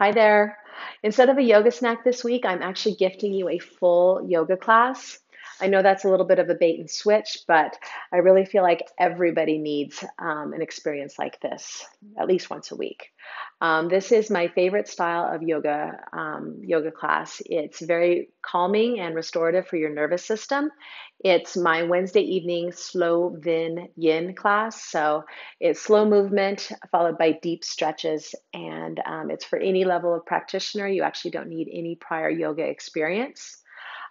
Hi there. Instead of a yoga snack this week, I'm actually gifting you a full yoga class. I know that's a little bit of a bait and switch, but I really feel like everybody needs an experience like this at least once a week. This is my favorite style of yoga class. It's very calming and restorative for your nervous system. It's my Wednesday evening slow Vin Yin class. So it's slow movement followed by deep stretches, and it's for any level of practitioner. You actually don't need any prior yoga experience.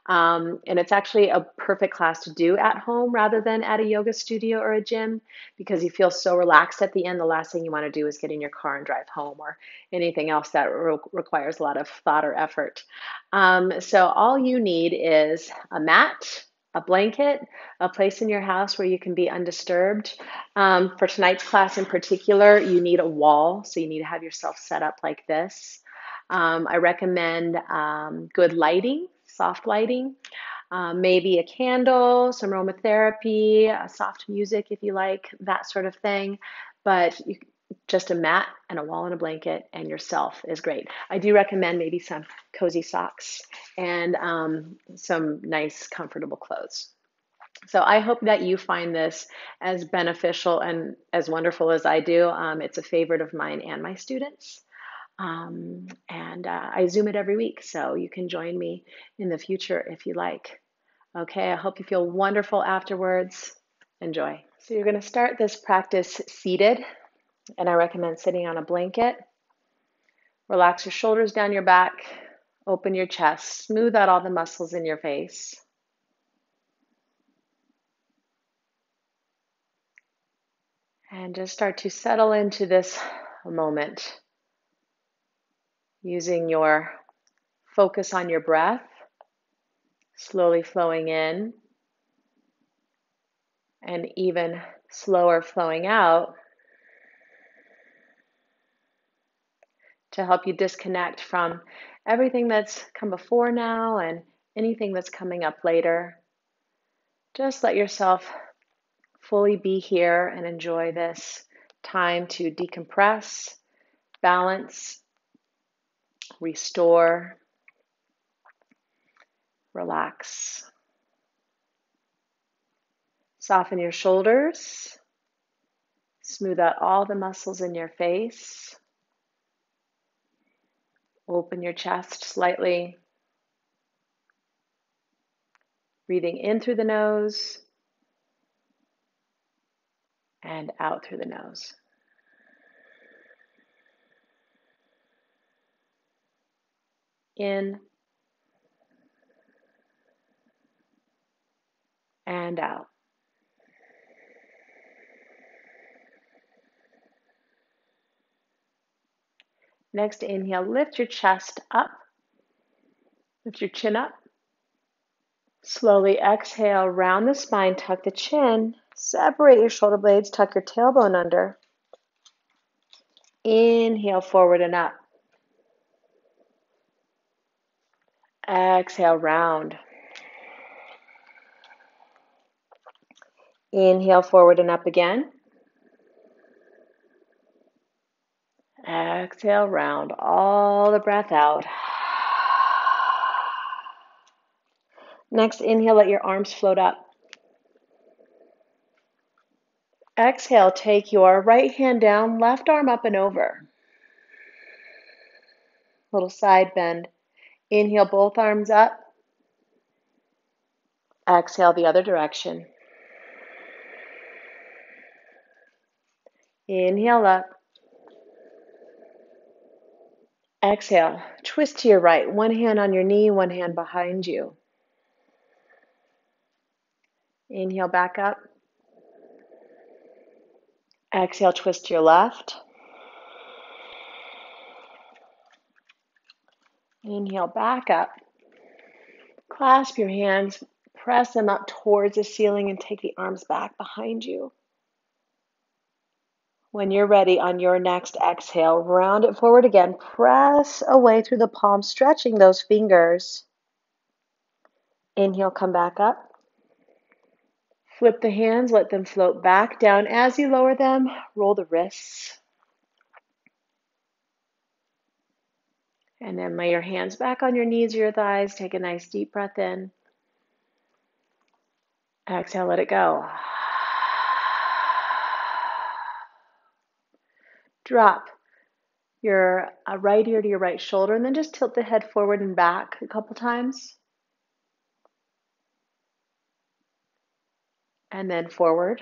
And it's actually a perfect class to do at home rather than at a yoga studio or a gym because you feel so relaxed at the end. The last thing you want to do is get in your car and drive home or anything else that requires a lot of thought or effort. So all you need is a mat, a blanket, a place in your house where you can be undisturbed. For tonight's class in particular, you need a wall, so you need to have yourself set up like this. I recommend good lighting, soft lighting, maybe a candle, some aromatherapy, soft music if you like, that sort of thing. But just a mat and a wall and a blanket and yourself is great. I do recommend maybe some cozy socks and some nice, comfortable clothes. So I hope that you find this as beneficial and as wonderful as I do. It's a favorite of mine and my students. And I Zoom it every week, so you can join me in the future if you like. Okay, I hope you feel wonderful afterwards. Enjoy. So you're going to start this practice seated, and I recommend sitting on a blanket. Relax your shoulders down your back, open your chest, smooth out all the muscles in your face. And just start to settle into this moment using your focus on your breath, slowly flowing in and even slower flowing out to help you disconnect from everything that's come before now and anything that's coming up later. Just let yourself fully be here and enjoy this time to decompress, balance, restore, relax. Soften your shoulders. Smooth out all the muscles in your face. Open your chest slightly. Breathing in through the nose and out through the nose. In and out. Next inhale, lift your chest up. Lift your chin up. Slowly exhale, round the spine, tuck the chin, separate your shoulder blades, tuck your tailbone under. Inhale, forward and up. Exhale, round. Inhale, forward and up again. Exhale, round all the breath out. Next, inhale, let your arms float up. Exhale, take your right hand down, left arm up and over. Little side bend. Inhale, both arms up. Exhale, the other direction. Inhale up. Exhale, twist to your right. One hand on your knee, one hand behind you. Inhale, back up. Exhale, twist to your left. Inhale, back up. Clasp your hands, press them up towards the ceiling and take the arms back behind you. When you're ready, on your next exhale, round it forward again. Press away through the palms, stretching those fingers. Inhale, come back up. Flip the hands, let them float back down. As you lower them, roll the wrists. And then lay your hands back on your knees or your thighs. Take a nice deep breath in. Exhale, let it go. Drop your right ear to your right shoulder, and then just tilt the head forward and back a couple times. And then forward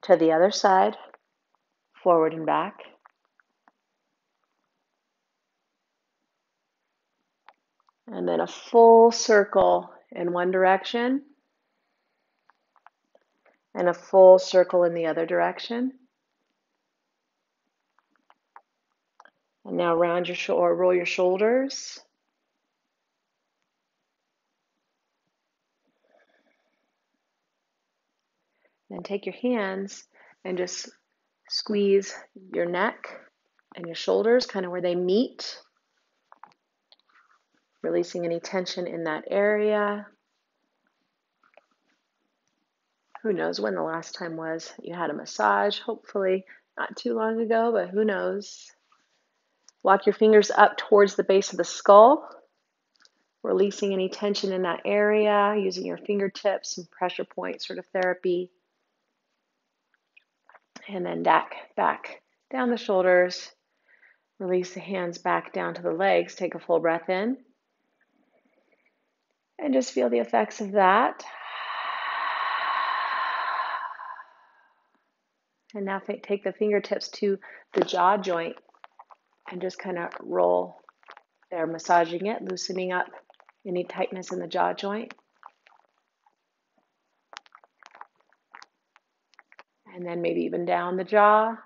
to the other side, forward and back. And then a full circle in one direction and a full circle in the other direction. And now round your shoulder, roll your shoulders. Then take your hands and just squeeze your neck and your shoulders, kind of where they meet, releasing any tension in that area. Who knows when the last time was you had a massage? Hopefully not too long ago, but who knows? Walk your fingers up towards the base of the skull, releasing any tension in that area, using your fingertips and pressure point sort of therapy. And then back down the shoulders. Release the hands back down to the legs. Take a full breath in. And just feel the effects of that. And now take the fingertips to the jaw joint and just kind of roll there, massaging it, loosening up any tightness in the jaw joint. And then maybe even down the jaw.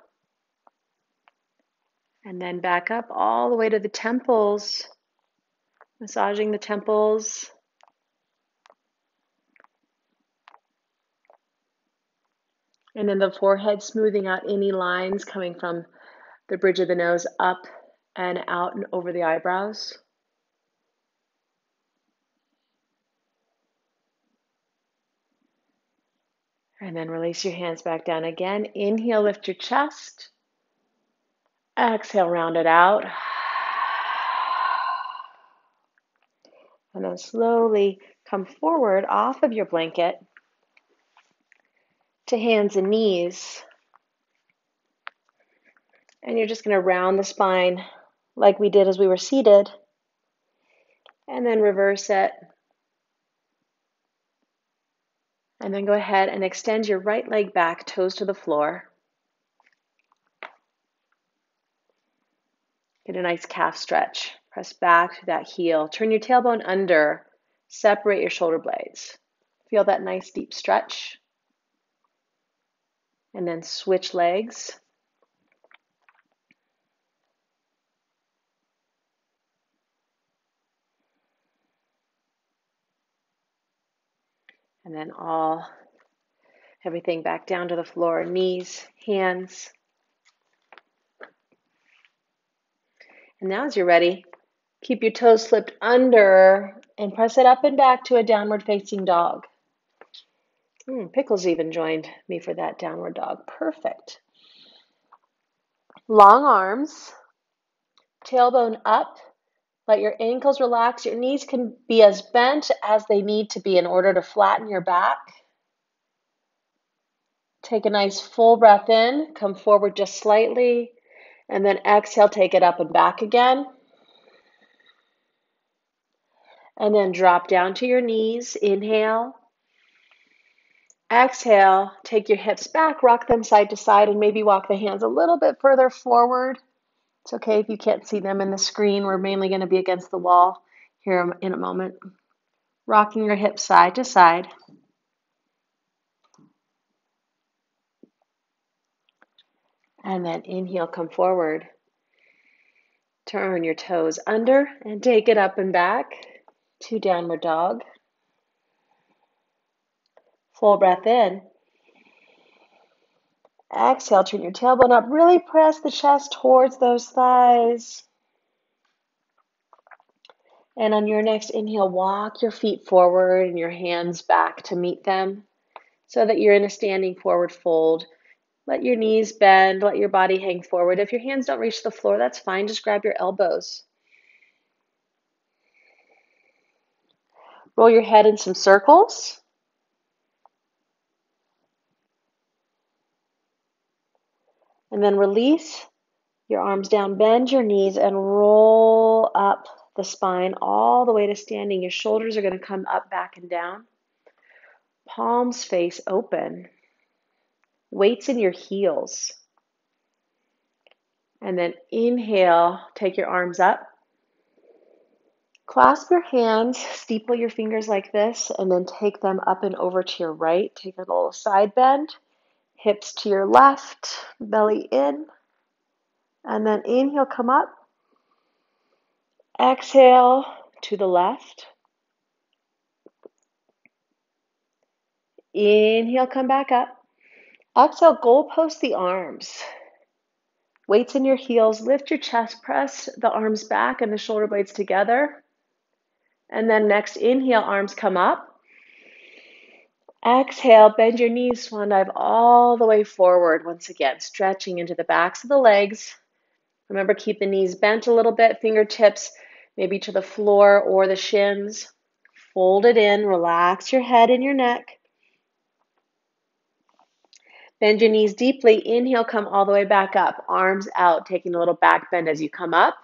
And then back up all the way to the temples, massaging the temples. And then the forehead, smoothing out any lines coming from the bridge of the nose up and out and over the eyebrows. And then release your hands back down again. Inhale, lift your chest. Exhale, round it out. And then slowly come forward off of your blanket to hands and knees. And you're just going to round the spine like we did as we were seated. And then reverse it. And then go ahead and extend your right leg back, toes to the floor. Get a nice calf stretch. Press back to that heel. Turn your tailbone under. Separate your shoulder blades. Feel that nice deep stretch. And then switch legs. And then everything back down to the floor, knees, hands. And now as you're ready, keep your toes slipped under and press it up and back to a downward facing dog. Pickles even joined me for that downward dog. Perfect. Long arms, tailbone up. Let your ankles relax. Your knees can be as bent as they need to be in order to flatten your back. Take a nice full breath in. Come forward just slightly. And then exhale, take it up and back again. And then drop down to your knees. Inhale. Exhale, take your hips back, rock them side to side, and maybe walk the hands a little bit further forward. It's okay if you can't see them in the screen. We're mainly going to be against the wall here in a moment. Rocking your hips side to side. And then inhale, come forward. Turn your toes under and take it up and back to downward dog. Full breath in. Exhale, turn your tailbone up. Really press the chest towards those thighs. And on your next inhale, walk your feet forward and your hands back to meet them so that you're in a standing forward fold. Let your knees bend, let your body hang forward. If your hands don't reach the floor, that's fine. Just grab your elbows Roll your head in some circles. And then release your arms down, bend your knees, and roll up the spine all the way to standing. Your shoulders are going to come up, back, and down. Palms face open. Weights in your heels. And then inhale, take your arms up. Clasp your hands, steeple your fingers like this, and then take them up and over to your right. Take a little side bend. Hips to your left, belly in. And then inhale, come up. Exhale to the left. Inhale, come back up. Exhale, goalpost the arms. Weights in your heels. Lift your chest. Press the arms back and the shoulder blades together. And then next, inhale, arms come up. Exhale, bend your knees, swan dive all the way forward. Once again, stretching into the backs of the legs. Remember, keep the knees bent a little bit, fingertips maybe to the floor or the shins. Fold it in, relax your head and your neck. Bend your knees deeply. Inhale, come all the way back up. Arms out, taking a little back bend as you come up.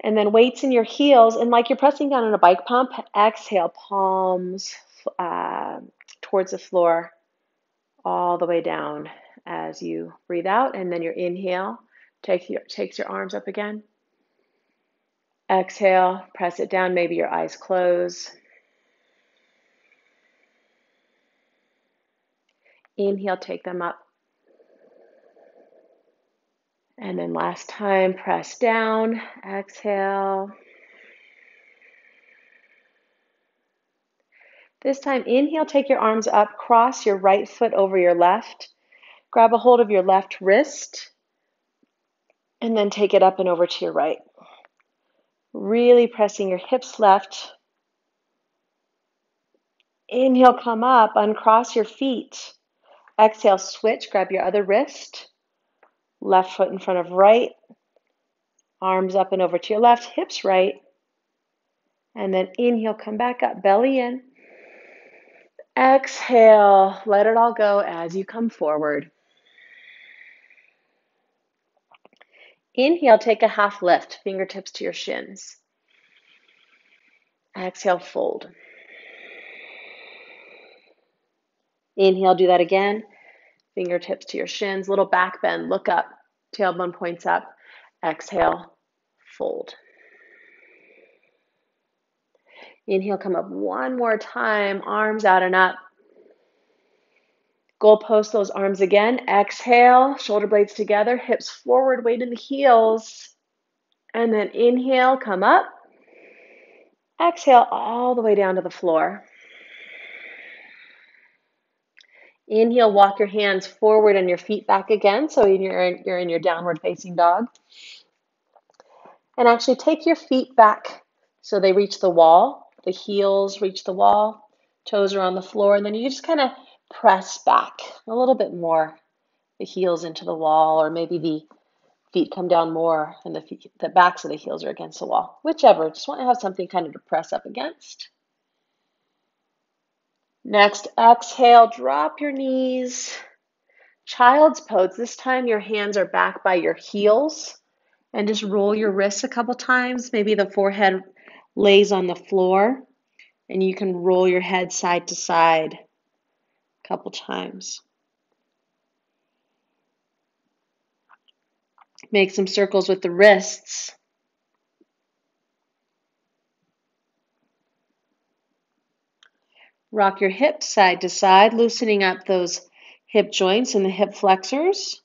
And then weights in your heels. And like you're pressing down on a bike pump, exhale, palms towards the floor, all the way down as you breathe out. And then your inhale takes your arms up again. Exhale, press it down. Maybe your eyes close. Inhale, take them up. And then last time, press down. Exhale. This time, inhale, take your arms up, cross your right foot over your left. Grab a hold of your left wrist, and then take it up and over to your right. Really pressing your hips left. Inhale, come up, uncross your feet. Exhale, switch, grab your other wrist. Left foot in front of right. Arms up and over to your left, hips right. And then inhale, come back up, belly in. Exhale, let it all go as you come forward. Inhale, take a half lift, fingertips to your shins. Exhale, fold. Inhale, do that again. Fingertips to your shins, little back bend, look up, tailbone points up. Exhale, fold. Inhale, come up one more time, arms out and up. Goalpost those arms again. Exhale, shoulder blades together, hips forward, weight in the heels. And then inhale, come up. Exhale all the way down to the floor. Inhale, walk your hands forward and your feet back again. So you're in your downward facing dog. And actually take your feet back so they reach the wall. The heels reach the wall. Toes are on the floor. And then you just kind of press back a little bit more. The heels into the wall, or maybe the feet come down more and the backs of the heels are against the wall. Whichever. Just want to have something kind of to press up against. Next, exhale, drop your knees. Child's pose. This time your hands are back by your heels. And just roll your wrists a couple times. Maybe the forehead lays on the floor. And you can roll your head side to side a couple times. Make some circles with the wrists. Rock your hips side to side, loosening up those hip joints and the hip flexors.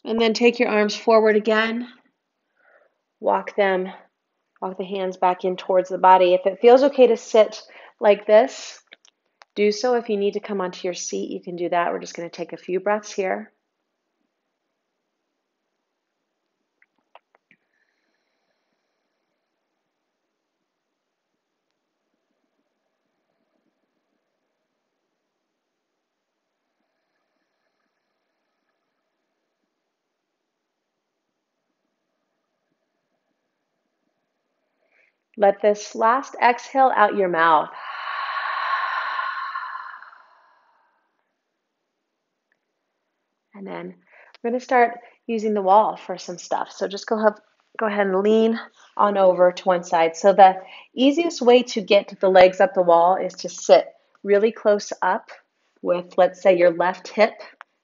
And then take your arms forward again. Walk the hands back in towards the body. If it feels okay to sit like this, do so. If you need to come onto your seat, you can do that. We're just going to take a few breaths here. Let this last exhale out your mouth. And then we're going to start using the wall for some stuff. So just go ahead and lean on over to one side. So the easiest way to get the legs up the wall is to sit really close up with, let's say, your left hip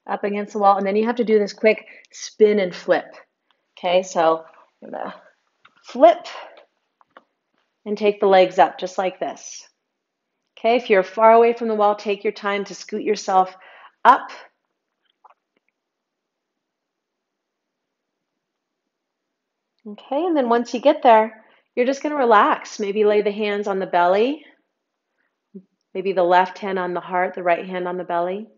up against the wall. And then you have to do this quick spin and flip. Okay, so I'm going to flip and take the legs up just like this. Okay, if you're far away from the wall, take your time to scoot yourself up. Okay, and then once you get there, you're just going to relax. Maybe lay the hands on the belly. Maybe the left hand on the heart, the right hand on the belly.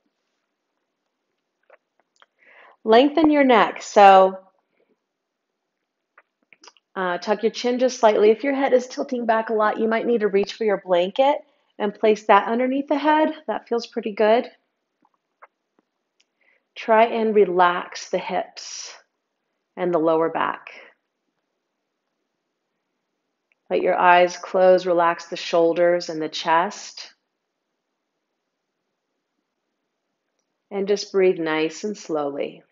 Lengthen your neck. So tuck your chin just slightly. If your head is tilting back a lot, you might need to reach for your blanket and place that underneath the head. That feels pretty good. Try and relax the hips and the lower back. Let your eyes close, relax the shoulders and the chest. And just breathe nice and slowly.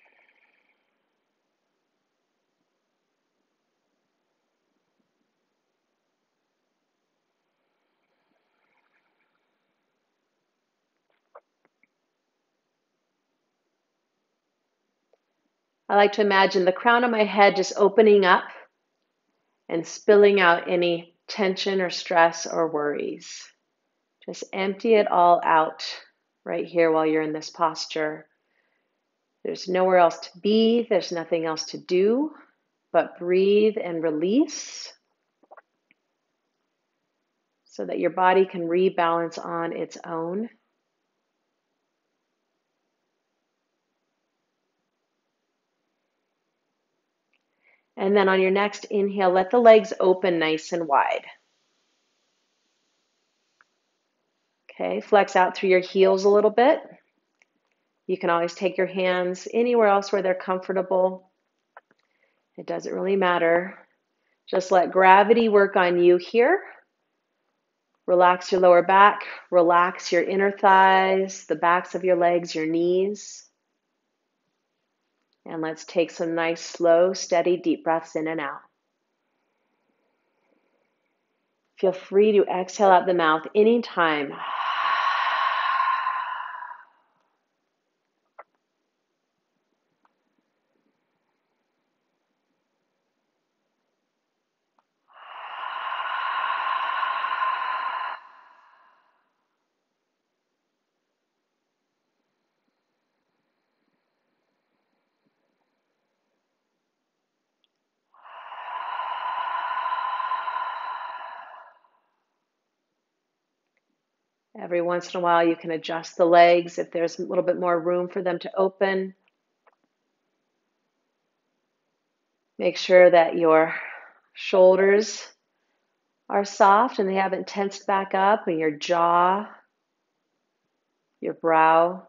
I like to imagine the crown of my head just opening up and spilling out any tension or stress or worries. Just empty it all out right here while you're in this posture. There's nowhere else to be, there's nothing else to do but breathe and release so that your body can rebalance on its own. And then on your next inhale, let the legs open nice and wide. Okay, flex out through your heels a little bit. You can always take your hands anywhere else where they're comfortable. It doesn't really matter. Just let gravity work on you here. Relax your lower back, relax your inner thighs, the backs of your legs, your knees. And let's take some nice, slow, steady, deep breaths in and out. Feel free to exhale out the mouth anytime. Every once in a while, you can adjust the legs if there's a little bit more room for them to open. Make sure that your shoulders are soft and they haven't tensed back up, and your jaw, your brow.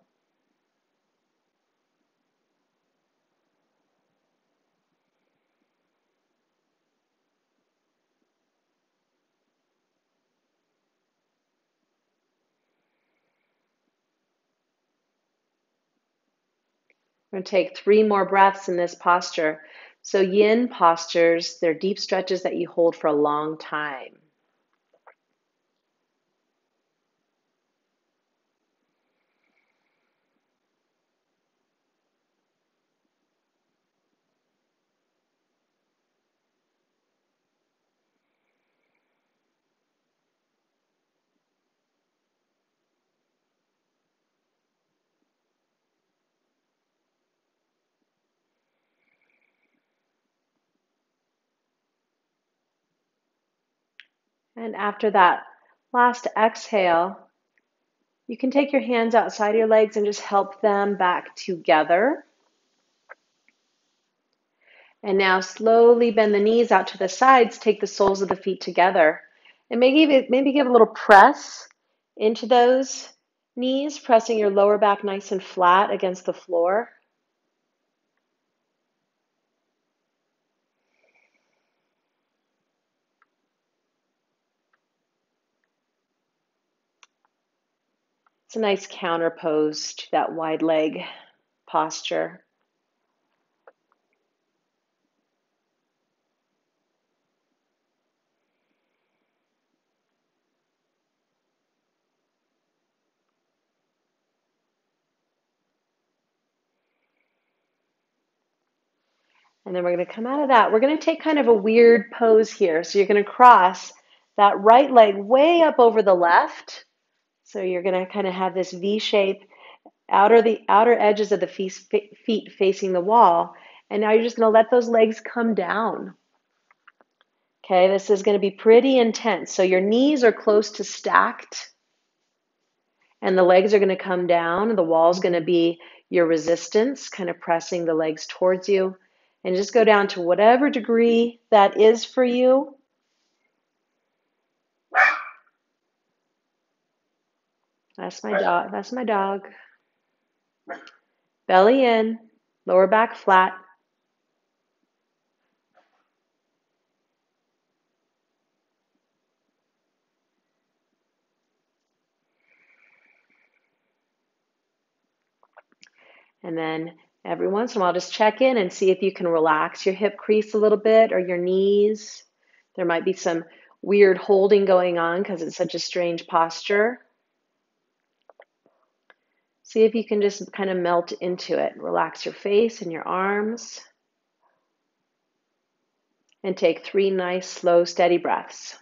We're going to take 3 more breaths in this posture. So yin postures, they're deep stretches that you hold for a long time. And after that last exhale, you can take your hands outside your legs and just help them back together. And now slowly bend the knees out to the sides, take the soles of the feet together. And maybe give a little press into those knees, pressing your lower back nice and flat against the floor. It's a nice counter pose to that wide leg posture. And then we're going to come out of that. We're going to take kind of a weird pose here. So you're going to cross that right leg way up over the left. So you're going to kind of have this V shape, the outer edges of the feet facing the wall. And now you're just going to let those legs come down. Okay, this is going to be pretty intense. So your knees are close to stacked and the legs are going to come down. The wall is going to be your resistance, kind of pressing the legs towards you. And just go down to whatever degree that is for you. That's my dog. That's my dog. Belly in, lower back flat. And then every once in a while, just check in and see if you can relax your hip crease a little bit or your knees. There might be some weird holding going on because it's such a strange posture. See if you can just kind of melt into it. Relax your face and your arms. And take 3 nice, slow, steady breaths.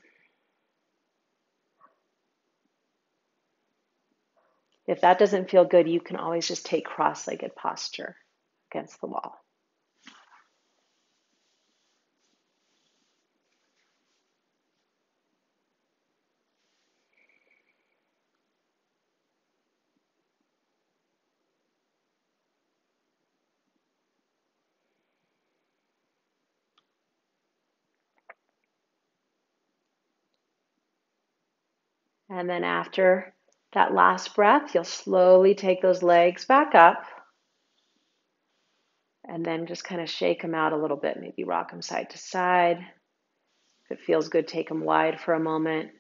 If that doesn't feel good, you can always just take cross-legged posture against the wall. And then after that last breath, you'll slowly take those legs back up and then just kind of shake them out a little bit. Maybe rock them side to side. If it feels good, take them wide for a moment.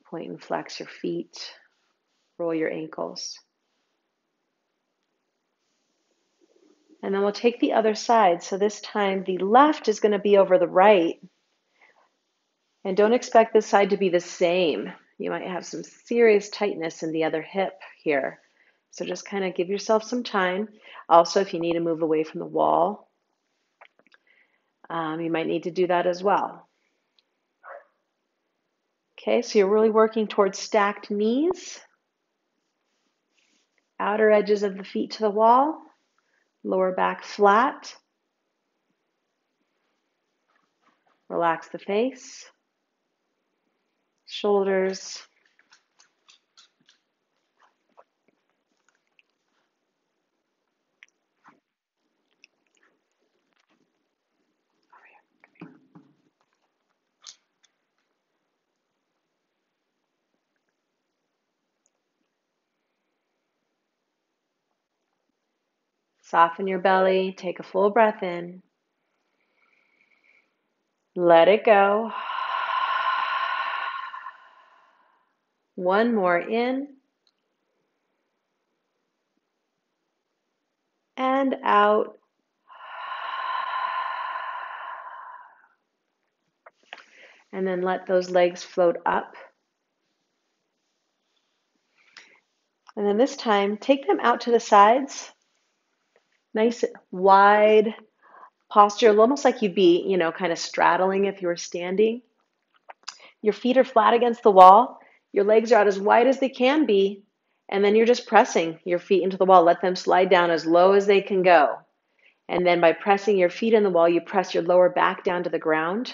Point and flex your feet. Roll your ankles. And then we'll take the other side. So this time the left is going to be over the right. And don't expect this side to be the same. You might have some serious tightness in the other hip here. So just kind of give yourself some time. Also, if you need to move away from the wall, you might need to do that as well. Okay, so you're really working towards stacked knees, outer edges of the feet to the wall, lower back flat. Relax the face, shoulders. Soften your belly, take a full breath in. Let it go. One more in and out. And then let those legs float up. And then this time, take them out to the sides. Nice wide posture, almost like you'd be, kind of straddling if you were standing. Your feet are flat against the wall. Your legs are out as wide as they can be. And then you're just pressing your feet into the wall. Let them slide down as low as they can go. And then by pressing your feet in the wall, you press your lower back down to the ground.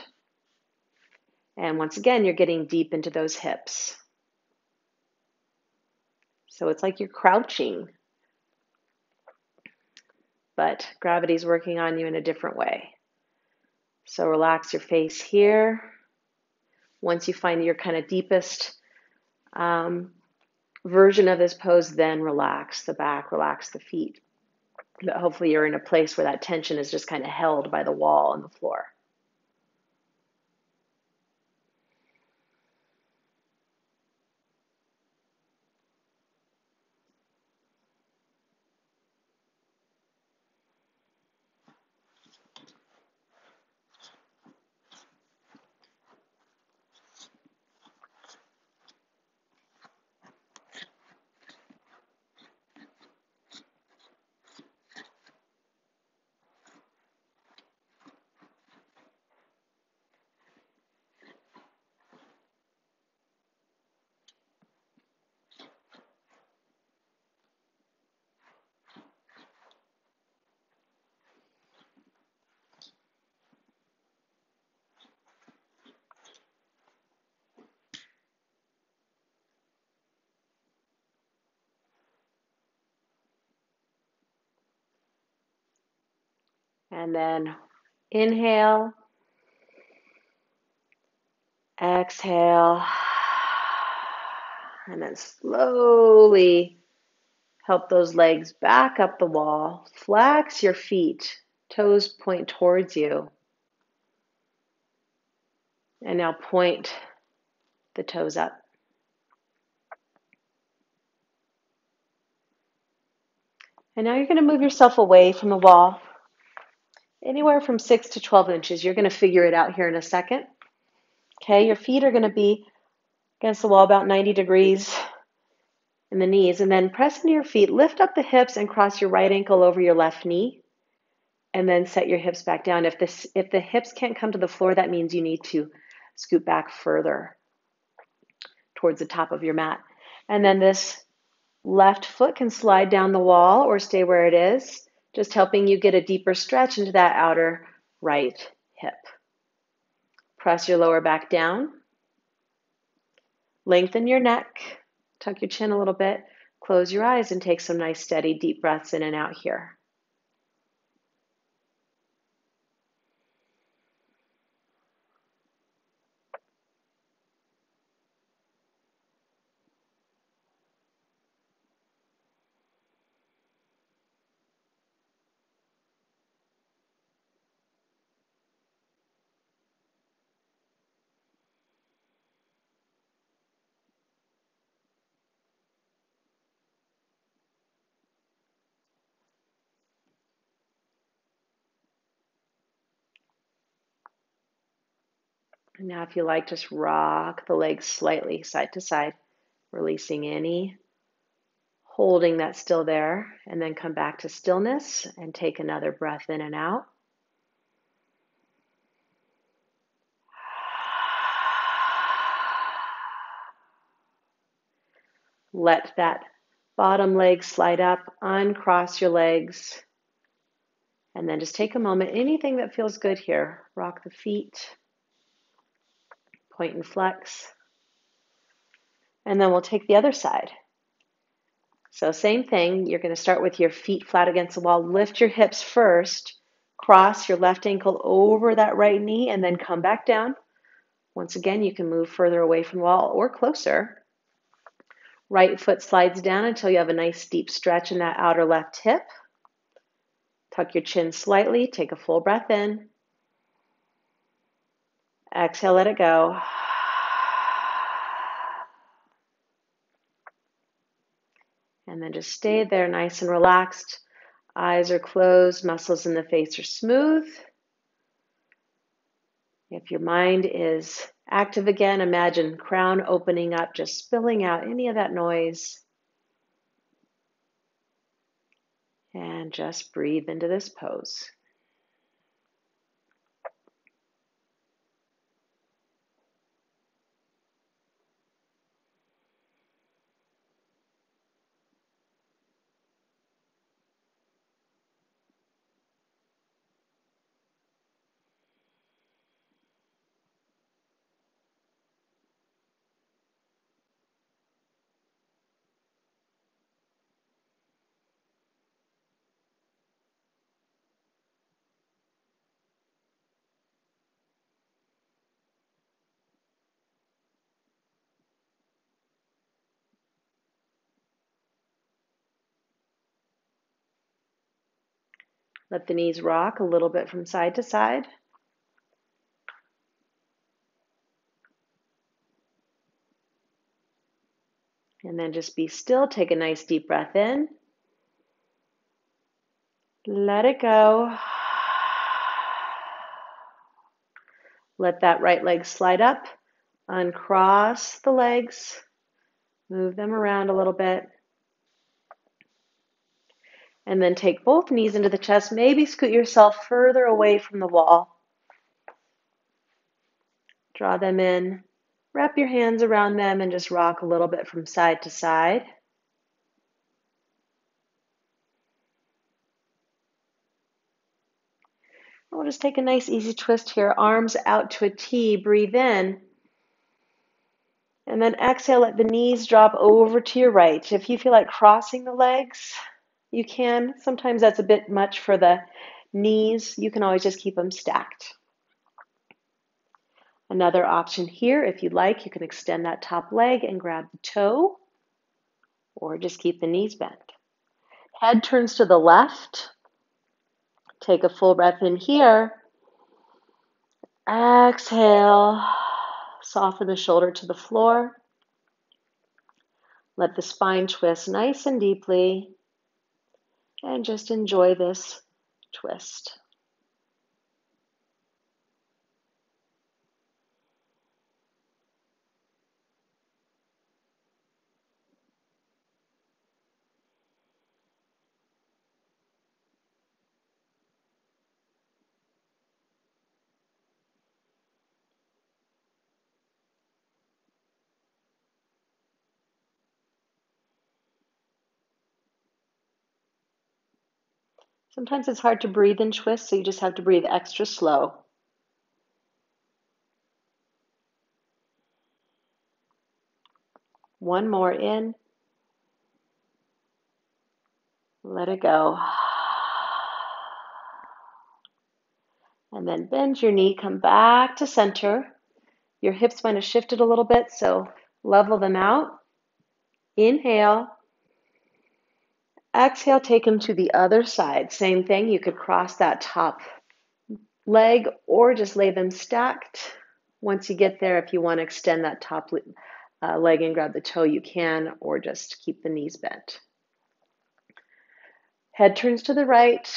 And once again, you're getting deep into those hips. So it's like you're crouching, but gravity's working on you in a different way. So relax your face here. Once you find your kind of deepest version of this pose, then relax the back, relax the feet. But hopefully you're in a place where that tension is just kind of held by the wall and the floor. And then inhale, exhale, and then slowly help those legs back up the wall. Flex your feet, toes point towards you. And now point the toes up. And now you're going to move yourself away from the wall, anywhere from 6 to 12 inches. You're going to figure it out here in a second. Okay, your feet are going to be against the wall about 90 degrees in the knees. And then press into your feet, lift up the hips and cross your right ankle over your left knee. And then set your hips back down. If the hips can't come to the floor, that means you need to scoot back further towards the top of your mat. And then this left foot can slide down the wall or stay where it is, just helping you get a deeper stretch into that outer right hip. Press your lower back down. Lengthen your neck. Tuck your chin a little bit. Close your eyes and take some nice, steady, deep breaths in and out here. And now if you like, just rock the legs slightly side to side, releasing any holding that's still there, and then come back to stillness and take another breath in and out. Let that bottom leg slide up, uncross your legs, and then just take a moment. Anything that feels good here. Rock the feet, point and flex. And then we'll take the other side. So same thing, you're going to start with your feet flat against the wall. Lift your hips first, cross your left ankle over that right knee, and then come back down. Once again, you can move further away from the wall or closer. Right foot slides down until you have a nice deep stretch in that outer left hip. Tuck your chin slightly, take a full breath in. Exhale, let it go. And then just stay there nice and relaxed. Eyes are closed, muscles in the face are smooth. If your mind is active again, imagine crown opening up, just spilling out any of that noise. And just breathe into this pose. Let the knees rock a little bit from side to side. And then just be still. Take a nice deep breath in. Let it go. Let that right leg slide up. Uncross the legs. Move them around a little bit. And then take both knees into the chest. Maybe scoot yourself further away from the wall. Draw them in. Wrap your hands around them and just rock a little bit from side to side. We'll just take a nice easy twist here. Arms out to a T. Breathe in. And then exhale, let the knees drop over to your right. If you feel like crossing the legs, you can. Sometimes that's a bit much for the Knees, you can always just keep them stacked. Another option here, if you'd like, you can extend that top leg and grab the toe, or just keep the knees bent. Head turns to the left. Take a full breath in here. Exhale. Soften the shoulder to the floor. Let the spine twist nice and deeply. And just enjoy this twist. Sometimes it's hard to breathe in twists, so you just have to breathe extra slow. One more in. Let it go. And then bend your knee, come back to center. Your hips might have shifted a little bit, so level them out. Inhale. Exhale, take them to the other side. Same thing, you could cross that top leg or just lay them stacked. Once you get there, if you want to extend that top leg and grab the toe, you can, or just keep the knees bent. Head turns to the right.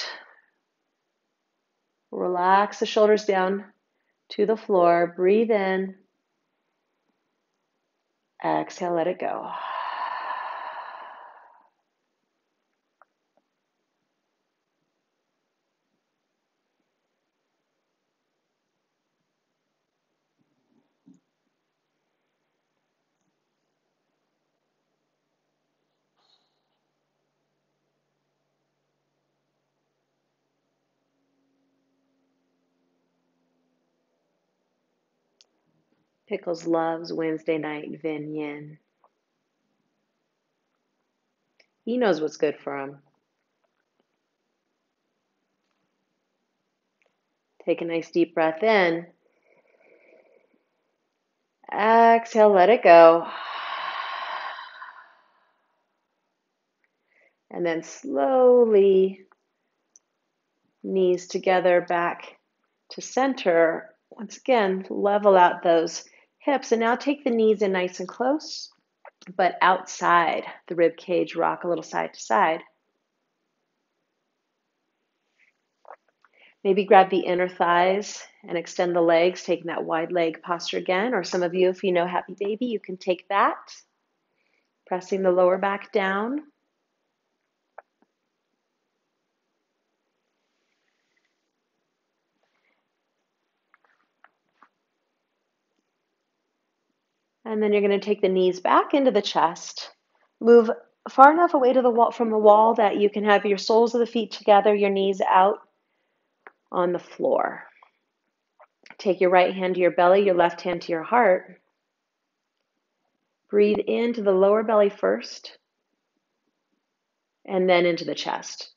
Relax the shoulders down to the floor. Breathe in. Exhale, let it go. Pickles loves Wednesday night Vin Yin. He knows what's good for him. Take a nice deep breath in. Exhale, let it go. And then slowly, knees together back to center. Once again, level out those hips. And now take the knees in nice and close, but outside the rib cage, rock a little side to side. Maybe grab the inner thighs and extend the legs, taking that wide leg posture again. Or some of you, if you know Happy Baby, you can take that. Pressing the lower back down. And then you're going to take the knees back into the chest. Move far enough away to the wall, from the wall that you can have your soles of the feet together, your knees out on the floor. Take your right hand to your belly, your left hand to your heart. Breathe into the lower belly first, and then into the chest.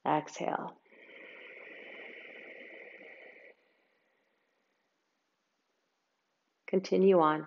Exhale. Continue on.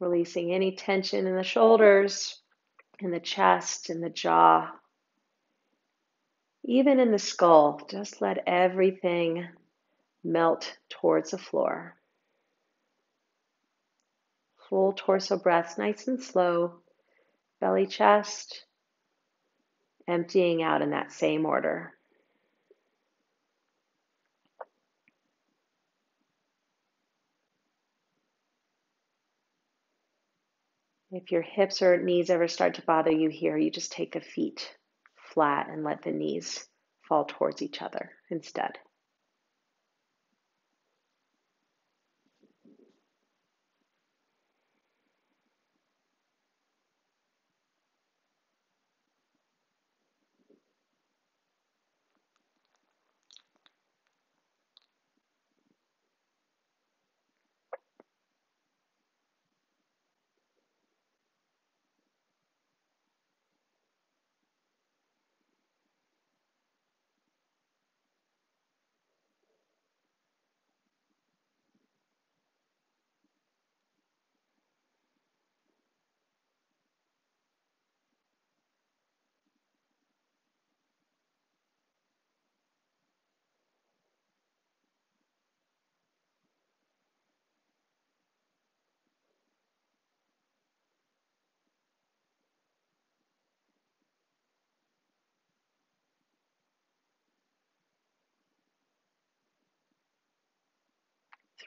Releasing any tension in the shoulders, in the chest, in the jaw, even in the skull. Just let everything melt towards the floor. Full torso breaths, nice and slow. Belly, chest. emptying out in that same order. If your hips or knees ever start to bother you here, you just take the feet flat and let the knees fall towards each other instead.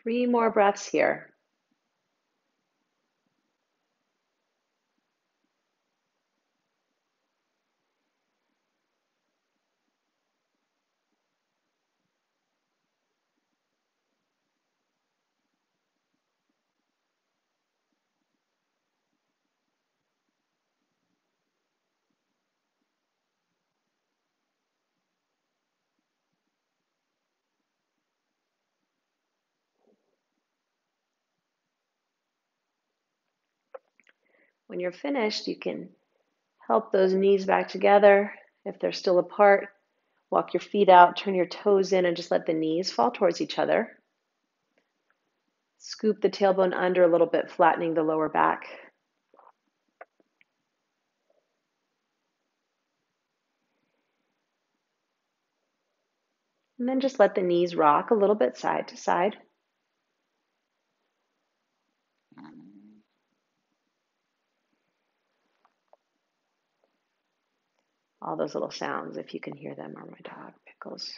Three more breaths here. When you're finished, you can help those knees back together. If they're still apart, walk your feet out, turn your toes in, and just let the knees fall towards each other. Scoop the tailbone under a little bit, flattening the lower back. And then just let the knees rock a little bit side to side. All those little sounds, if you can hear them, are my dog, Pickles.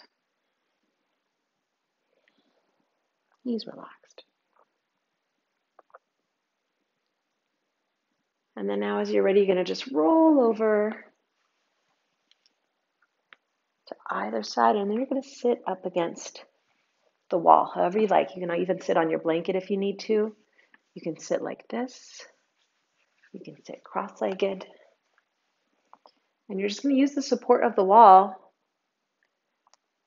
He's relaxed. And then now as you're ready, you're going to just roll over to either side, and then you're going to sit up against the wall, however you like. You can even sit on your blanket if you need to. You can sit like this. You can sit cross-legged. And you're just going to use the support of the wall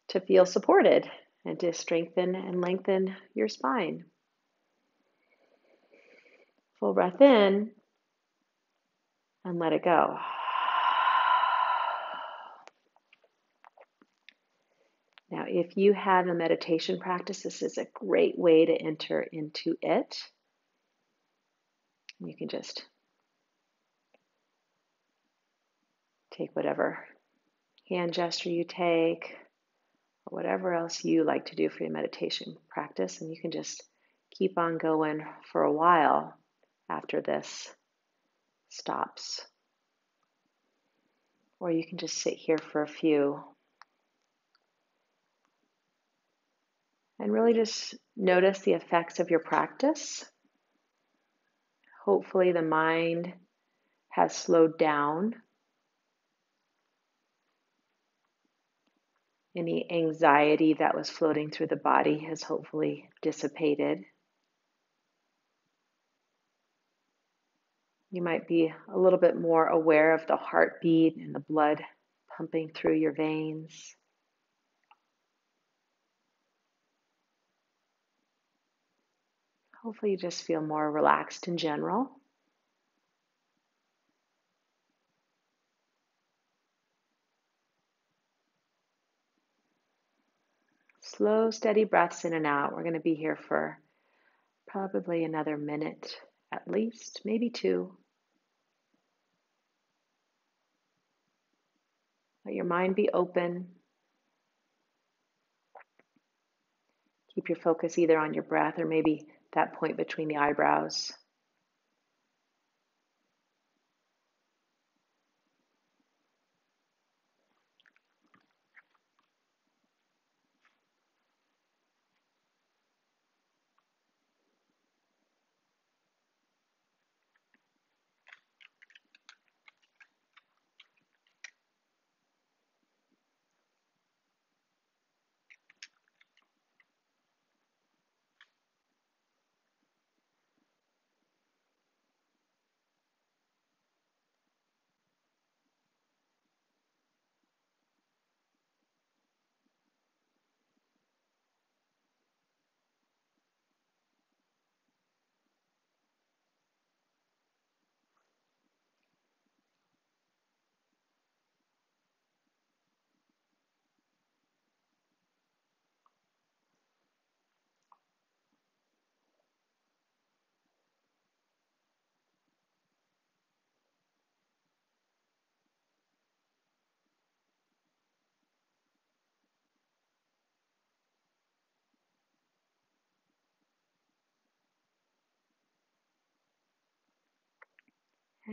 to feel supported and to strengthen and lengthen your spine. Full breath in and let it go. Now, if you have a meditation practice, this is a great way to enter into it. You can just take whatever hand gesture you take, or whatever else you like to do for your meditation practice, and you can just keep on going for a while after this stops. Or you can just sit here for a few and really just notice the effects of your practice. Hopefully the mind has slowed down. Any anxiety that was floating through the body has hopefully dissipated. You might be a little bit more aware of the heartbeat and the blood pumping through your veins. Hopefully you just feel more relaxed in general. Slow, steady breaths in and out. We're going to be here for probably another minute at least, maybe two. Let your mind be open. Keep your focus either on your breath or maybe that point between the eyebrows.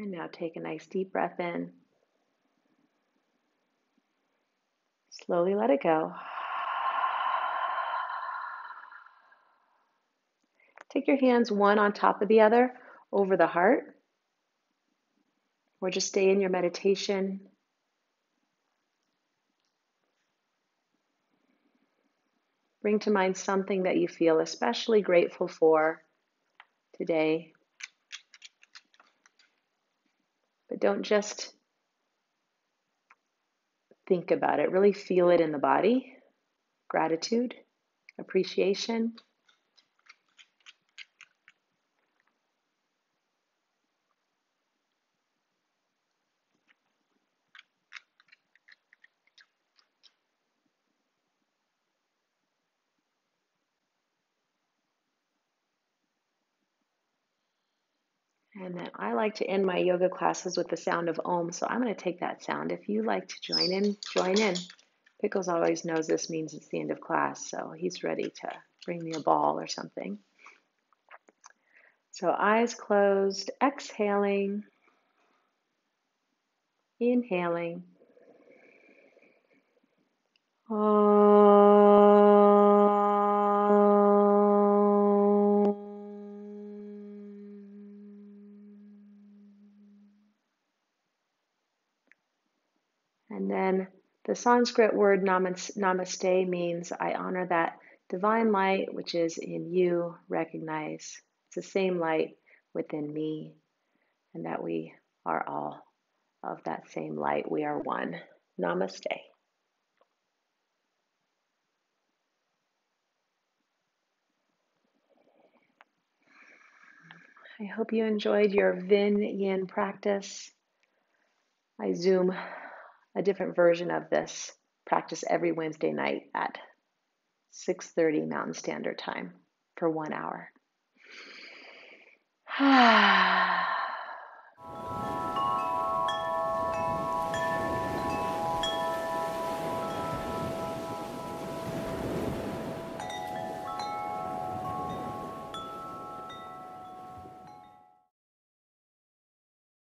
And now take a nice deep breath in. Slowly let it go. Take your hands one on top of the other over the heart, or just stay in your meditation. Bring to mind something that you feel especially grateful for today. But don't just think about it, really feel it in the body. Gratitude, appreciation. And then I like to end my yoga classes with the sound of Om, so I'm going to take that sound. If you like to join in, join in. Pickles always knows this means it's the end of class, so he's ready to bring me a ball or something. So eyes closed, exhaling, inhaling. And then the Sanskrit word namaste means I honor that divine light which is in you, recognize it's the same light within me, and that we are all of that same light. We are one. Namaste. I hope you enjoyed your Vin Yin practice. I Zoom a different version of this practice every Wednesday night at 6:30 Mountain Standard Time for 1 hour.